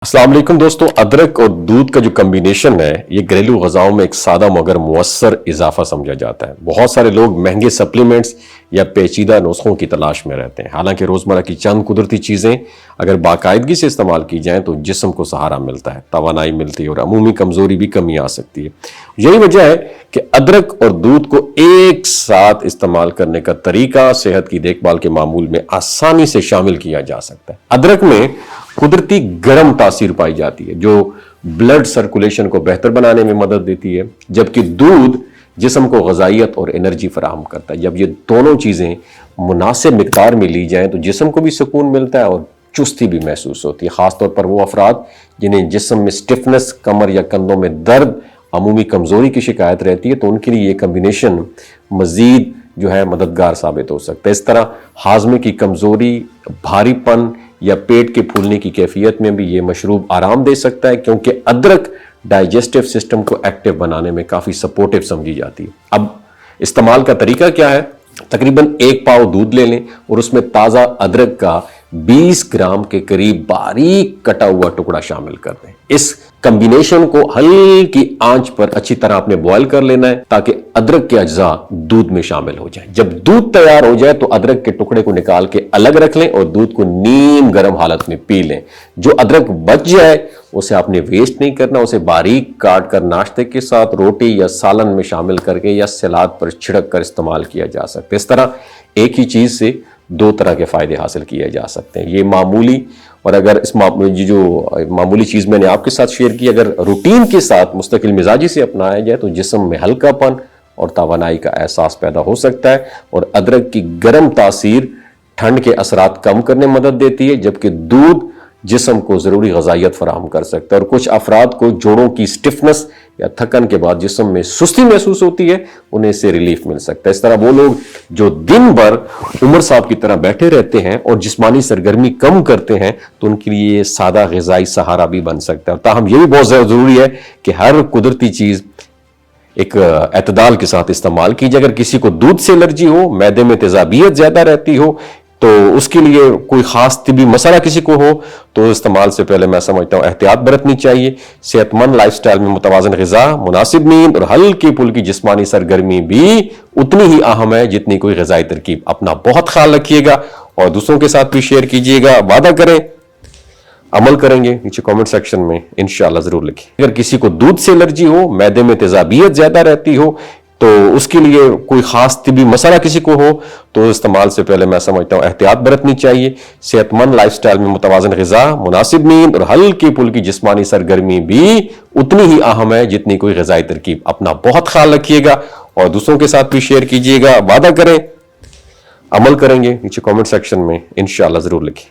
अस्सलाम वालेकुम दोस्तों, अदरक और दूध का जो कम्बिनेशन है ये घरेलू ग़िज़ाओं में एक सादा मगर मुअस्सर इजाफा समझा जाता है। बहुत सारे लोग महंगे सप्लीमेंट्स या पेचीदा नुस्खों की तलाश में रहते हैं। हालांकि रोज़मर्रा की चंद कुदरती चीज़ें अगर बाकायदगी से इस्तेमाल की जाएं तो जिस्म को सहारा मिलता है, तवानाई मिलती है और अमूमी कमज़ोरी भी कमी आ सकती है। यही वजह है कि अदरक और दूध को एक साथ इस्तेमाल करने का तरीका सेहत की देखभाल के मामूल में आसानी से शामिल किया जा सकता है। अदरक में कुदरती गर्म तासीर पाई जाती है जो ब्लड सर्कुलेशन को बेहतर बनाने में मदद देती है, जबकि दूध जिस्म को ग़िज़ाइयत और एनर्जी फराहम करता है। जब ये दोनों चीज़ें मुनासिब मिक़दार में ली जाएं तो जिस्म को भी सुकून मिलता है और चुस्ती भी महसूस होती है। ख़ासतौर पर वो अफराद जिन्हें जिस्म में स्टिफनेस, कमर या कंधों में दर्द, अमूमी कमज़ोरी की शिकायत रहती है, तो उनके लिए ये कम्बिनेशन मज़ीद जो है मददगार साबित हो सकता है। इस तरह हाजमे की कमज़ोरी, भारीपन या पेट के फूलने की कैफियत में भी ये मशरूब आराम दे सकता है, क्योंकि अदरक डाइजेस्टिव सिस्टम को एक्टिव बनाने में काफ़ी सपोर्टिव समझी जाती है। अब इस्तेमाल का तरीका क्या है? तकरीबन 1 पाव दूध ले लें और उसमें ताज़ा अदरक का 20 ग्राम के करीब बारीक कटा हुआ टुकड़ा शामिल कर दें। इस कॉम्बिनेशन को हल्की आंच पर अच्छी तरह आपने बॉयल कर लेना है ताकि अदरक के अज्जा दूध में शामिल हो जाए। जब दूध तैयार हो जाए तो अदरक के टुकड़े को निकाल के अलग रख लें और दूध को नीम गर्म हालत में पी लें। जो अदरक बच जाए उसे आपने वेस्ट नहीं करना, उसे बारीक काट कर नाश्ते के साथ रोटी या सालन में शामिल करके या सलाद पर छिड़क कर इस्तेमाल किया जा सकता है। इस तरह एक ही चीज से 2 तरह के फायदे हासिल किए जा सकते हैं। ये मामूली, और अगर इस जो मामूली चीज़ मैंने आपके साथ शेयर की, अगर रूटीन के साथ मुस्तकिल मिजाजी से अपनाया जाए तो जिस्म में हल्कापन और तवानाई का एहसास पैदा हो सकता है और अदरक की गर्म तासीर ठंड के असरात कम करने में मदद देती है, जबकि दूध जिस्म को ज़रूरी ग़िज़ाइयत फराहम कर सकता है। और कुछ अफराद को जोड़ों की स्टिफनेस या थकन के बाद जिस्म में सुस्ती महसूस होती है, उन्हें इससे रिलीफ मिल सकता है। इस तरह वो लोग जो दिन भर उमर साहब की तरह बैठे रहते हैं और जिस्मानी सरगर्मी कम करते हैं, तो उनके लिए ये सादा ग़िज़ाई सहारा भी बन सकता है। ताहम ये भी बहुत ज़रूरी है कि हर कुदरती चीज़ एक एतदाल के साथ इस्तेमाल कीजिए। अगर किसी को दूध से एलर्जी हो, मैदे में तेजाबियत ज़्यादा रहती हो, तो उसके लिए कोई खास तिबी मसला किसी को हो तो इस्तेमाल से पहले मैं समझता हूँ एहतियात बरतनी चाहिए। सेहतमंद लाइफस्टाइल में मुतवाज़न ग़िज़ा, मुनासिब नींद और हल्की फुल्की जिस्मानी सरगर्मी भी उतनी ही अहम है जितनी कोई ग़िज़ाई तरकीब। अपना बहुत ख्याल रखिएगा और दूसरों के साथ भी शेयर कीजिएगा। वादा करें अमल करेंगे, नीचे कमेंट सेक्शन में इंशाल्लाह ज़रूर लिखिए। अगर किसी को दूध से एलर्जी हो, मैदे में तेजाबियत ज़्यादा रहती हो, तो उसके लिए कोई खास तिबी मसला किसी को हो तो इस्तेमाल से पहले मैं समझता हूँ एहतियात बरतनी चाहिए। सेहतमंद लाइफस्टाइल में मुतवाज़न ग़िज़ा, मुनासिब नींद और हल्की फुल्की जिस्मानी सरगर्मी भी उतनी ही अहम है जितनी कोई ग़िज़ाई तरकीब। अपना बहुत ख्याल रखिएगा और दूसरों के साथ भी शेयर कीजिएगा। वादा करें अमल करेंगे, नीचे कमेंट सेक्शन में इंशाल्लाह ज़रूर लिखिए।